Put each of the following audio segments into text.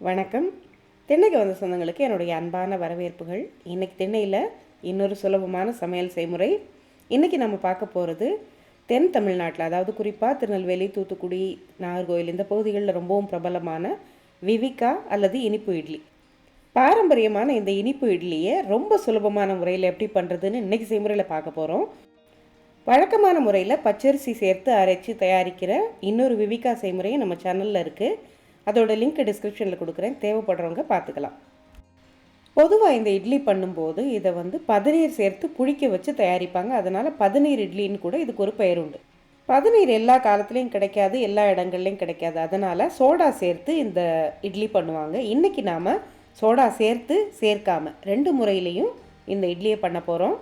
வணக்கம். திண்ணைக்கு வந்த சொந்தங்களுக்கு என்னுடைய அன்பான வரவேற்புகள். இன்றைக்கி திண்ணையில் இன்னொரு சுலபமான சமையல் செய்முறை. இன்றைக்கி நம்ம பார்க்க போகிறது தென் தமிழ்நாட்டில், அதாவது குறிப்பாக திருநெல்வேலி, தூத்துக்குடி, நாகர்கோவில் இந்த பகுதிகளில் ரொம்பவும் பிரபலமான விவிகா அல்லது இனிப்பு இட்லி. பாரம்பரியமான இந்த இனிப்பு இட்லியை ரொம்ப சுலபமான முறையில் எப்படி பண்ணுறதுன்னு இன்றைக்கி செய்முறையில் பார்க்க போகிறோம். வழக்கமான முறையில் பச்சரிசி சேர்த்து அரைச்சி தயாரிக்கிற இன்னொரு விவிகா செய்முறையும் நம்ம சேனலில் இருக்குது. அதோட லிங்க் டிஸ்கிரிப்ஷனில் கொடுக்குறேன், தேவைப்படுறவங்க பார்த்துக்கலாம். பொதுவாக இந்த இட்லி பண்ணும்போது இதை பதநீர் சேர்த்து புளிக்க வச்சு தயாரிப்பாங்க. அதனால் பதநீர் இட்லின்னு கூட இதுக்கு ஒரு பெயர் உண்டு. பதநீர் எல்லா காலத்துலேயும் கிடைக்காது, எல்லா இடங்கள்லையும் கிடைக்காது. அதனால் சோடா சேர்த்து இந்த இட்லி பண்ணுவாங்க. இன்றைக்கி நாம் சோடா சேர்த்து சேர்க்காமல் ரெண்டு முறையிலையும் இந்த இட்லியை பண்ண போகிறோம்.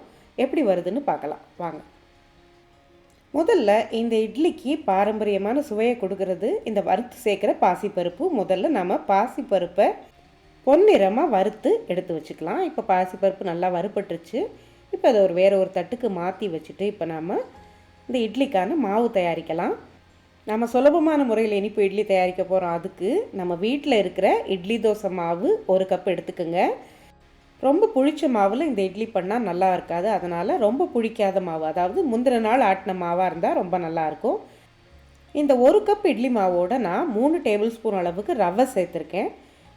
எப்படி வருதுன்னு பார்க்கலாம் வாங்க. முதல்ல இந்த இட்லிக்கு பாரம்பரியமான சுவையை கொடுக்கறது இந்த வறுத்து சேர்க்குற பாசிப்பருப்பு. முதல்ல நம்ம பாசிப்பருப்பை பொன்னிறமாக வறுத்து எடுத்து வச்சுக்கலாம். இப்போ பாசிப்பருப்பு நல்லா வறுப்பட்டுருச்சு. இப்போ அதை வேறு ஒரு தட்டுக்கு மாற்றி வச்சுட்டு இப்போ நாம் இந்த இட்லிக்கான மாவு தயாரிக்கலாம். நம்ம சுலபமான முறையில் இனிப்பு இட்லி தயாரிக்க போகிறோம். அதுக்கு நம்ம வீட்டில் இருக்கிற இட்லி தோசை மாவு 1 கப் எடுத்துக்கோங்க. ரொம்ப புளிச்ச மாவில் இந்த இட்லி பண்ணால் நல்லா இருக்காது. அதனால் ரொம்ப புளிக்காத மாவு, அதாவது முந்தின நாள் ஆட்டின மாவாக இருந்தால் ரொம்ப நல்லாயிருக்கும். இந்த 1 கப் இட்லி மாவோடு நான் 3 டேபிள் ஸ்பூன் அளவுக்கு ரவை சேர்த்துருக்கேன்.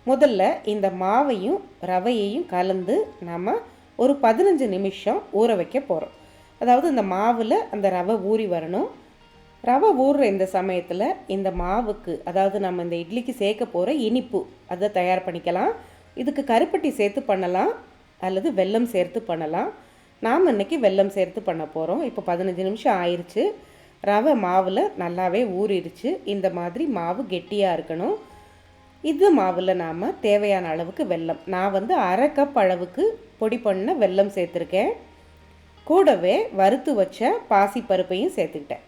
முதல்ல இந்த மாவையும் ரவையையும் கலந்து நம்ம ஒரு 15 நிமிஷம் ஊற வைக்க போகிறோம். அதாவது இந்த மாவில் அந்த ரவை ஊறி வரணும். ரவை ஊறுற இந்த சமயத்தில் இந்த மாவுக்கு, அதாவது நம்ம இந்த இட்லிக்கு சேர்க்க போகிற இனிப்பு அதை தயார் பண்ணிக்கலாம். இதுக்கு கருப்பட்டி சேர்த்து பண்ணலாம் அல்லது வெல்லம் சேர்த்து பண்ணலாம். நாம் இன்றைக்கி வெல்லம் சேர்த்து பண்ண போகிறோம். இப்போ 15 நிமிஷம் ஆயிடுச்சு. ரவை மாவில் நல்லாவே ஊறிடுச்சு. இந்த மாதிரி மாவு கெட்டியாக இருக்கணும். இது மாவில் நாம் தேவையான அளவுக்கு வெல்லம், நான் 1/2 கப் அளவுக்கு பொடி பண்ண வெல்லம் சேர்த்துருக்கேன். கூடவே வறுத்து வச்ச பாசிப்பருப்பையும் சேர்த்துக்கிட்டேன்.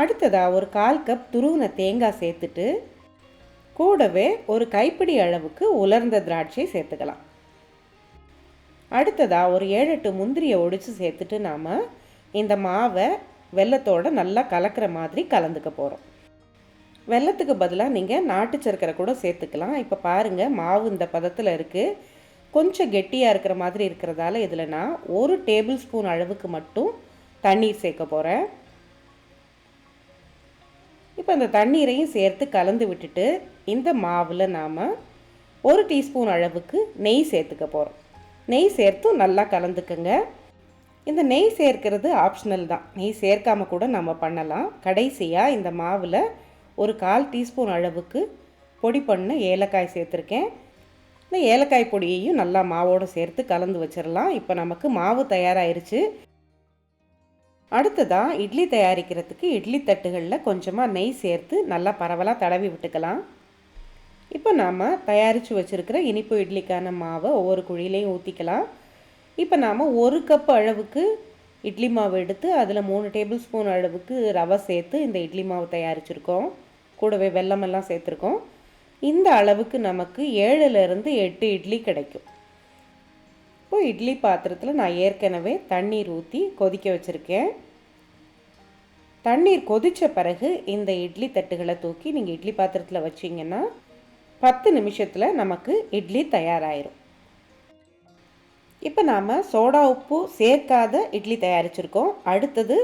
அடுத்ததாக ஒரு 1/4 கப் துருவின தேங்காய் சேர்த்துட்டு கூடவே ஒரு கைப்பிடி அளவுக்கு உலர்ந்த திராட்சை சேர்த்துக்கலாம். அடுத்ததாக ஒரு 7-8 முந்திரியை ஒடிச்சு சேர்த்துட்டு நாம் இந்த மாவை வெல்லத்தோடு நல்லா கலக்கிற மாதிரி கலந்துக்க போகிறோம். வெல்லத்துக்கு பதிலாக நீங்கள் நாட்டு சர்க்கரை கூட சேர்த்துக்கலாம். இப்போ பாருங்கள், மாவு இந்த பதத்தில் இருக்குது. கொஞ்சம் கெட்டியாக இருக்கிற மாதிரி இருக்கிறதால இதில் நான் 1 டேபிள் ஸ்பூன் அளவுக்கு மட்டும் தண்ணீர் சேர்க்க போகிறேன். இப்போ இந்த தண்ணீரையும் சேர்த்து கலந்து விட்டுட்டு இந்த மாவில் நாம் 1 டீஸ்பூன் அளவுக்கு நெய் சேர்த்துக்க போகிறோம். நெய் சேர்த்தும் நல்லா கலந்துக்குங்க. இந்த நெய் சேர்க்கிறது ஆப்ஷனல் தான், நெய் சேர்க்காமல் கூட நம்ம பண்ணலாம். கடைசியாக இந்த மாவில் ஒரு 1/4 டீஸ்பூன் அளவுக்கு பொடி பண்ண ஏலக்காய் சேர்த்துருக்கேன். இந்த ஏலக்காய் பொடியையும் நல்லா மாவோடு சேர்த்து கலந்து வச்சிடலாம். இப்போ நமக்கு மாவு தயாராகிருச்சு. அடுத்ததாக இட்லி தயாரிக்கிறதுக்கு இட்லி தட்டுகளில் கொஞ்சமாக நெய் சேர்த்து நல்லா பரவலாக தடவி விட்டுக்கலாம். இப்போ நாம் தயாரித்து வச்சுருக்கிற இனிப்பு இட்லிக்கான மாவை ஒவ்வொரு குழியிலையும் ஊற்றிக்கலாம். இப்போ நாம் 1 கப் அளவுக்கு இட்லி மாவு எடுத்து அதில் 3 டேபிள் ஸ்பூன் அளவுக்கு ரவை சேர்த்து இந்த இட்லி மாவு தயாரிச்சிருக்கோம். கூடவே வெல்லமெல்லாம் சேர்த்துருக்கோம். இந்த அளவுக்கு நமக்கு 7லேருந்து 8 இட்லி கிடைக்கும். இப்போ இட்லி பாத்திரத்தில் நான் ஏற்கனவே தண்ணீர் ஊற்றி கொதிக்க வச்சுருக்கேன். தண்ணீர் கொதித்த பிறகு இந்த இட்லி தட்டுகளை தூக்கி நீங்கள் இட்லி பாத்திரத்தில் வச்சிங்கன்னா 10 நிமிஷத்தில் நமக்கு இட்லி தயாராகிரும். இப்போ நாம் சோடா உப்பு சேர்க்காத இட்லி தயாரிச்சிருக்கோம். அடுத்தது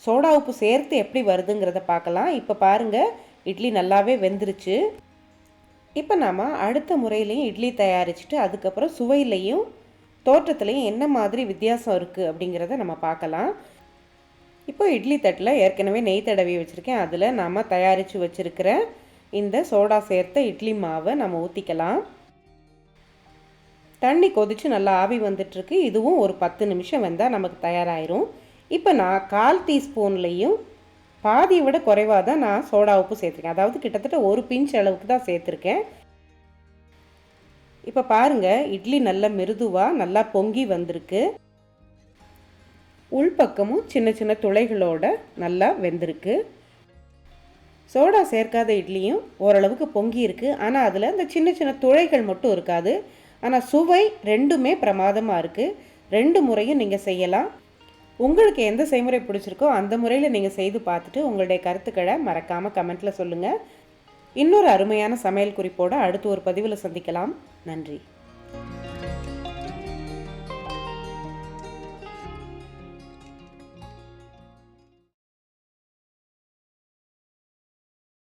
சோடா உப்பு சேர்த்து எப்படி வருதுங்கிறத பார்க்கலாம். இப்போ பாருங்கள், இட்லி நல்லாவே வெந்துருச்சு. இப்போ நாம் அடுத்த முறையிலையும் இட்லி தயாரிச்சுட்டு அதுக்கப்புறம் சுவையிலையும் தோற்றத்துலையும் என்ன மாதிரி வித்தியாசம் இருக்குது அப்படிங்கிறத நம்ம பார்க்கலாம். இப்போ இட்லி தட்டில் ஏற்கனவே நெய் தடவி வச்சுருக்கேன். அதில் நாம் தயாரித்து வச்சுருக்கிற இந்த சோடா சேர்த்த இட்லி மாவை நம்ம ஊற்றிக்கலாம். தண்ணி கொதித்து நல்லா ஆவி வந்துட்டுருக்கு. இதுவும் ஒரு 10 நிமிஷம் வெந்தால் நமக்கு தயாராகிரும். இப்போ நான் 1/4 டீஸ்பூன்லேயும் பாதியை விட குறைவாக தான் நான் சோடா உப்பு சேர்த்துருக்கேன். அதாவது கிட்டத்தட்ட ஒரு பிஞ்ச் அளவுக்கு தான் சேர்த்துருக்கேன். இப்போ பாருங்கள், இட்லி நல்லா மிருதுவாக நல்லா பொங்கி வந்திருக்கு. உள்பக்கமும் சின்ன சின்ன துளைகளோடு நல்லா வெந்திருக்கு. சோடா சேர்க்காத இட்லியும் ஓரளவுக்கு பொங்கி இருக்குது. ஆனால் அதில் இந்த சின்ன சின்ன துளைகள் மட்டும் இருக்காது. ஆனால் சுவை ரெண்டுமே பிரமாதமாக இருக்குது. 2 முறையும் நீங்கள் செய்யலாம். உங்களுக்கு எந்த செய்முறை பிடிச்சிருக்கோ அந்த முறையில் நீங்கள் செய்து பார்த்துட்டு உங்களுடைய கருத்துக்களை மறக்காமல் கமெண்ட்டில் சொல்லுங்கள். இன்னொரு அருமையான சமையல் குறிப்போடு அடுத்து ஒரு பதிவில் சந்திக்கலாம். நன்றி.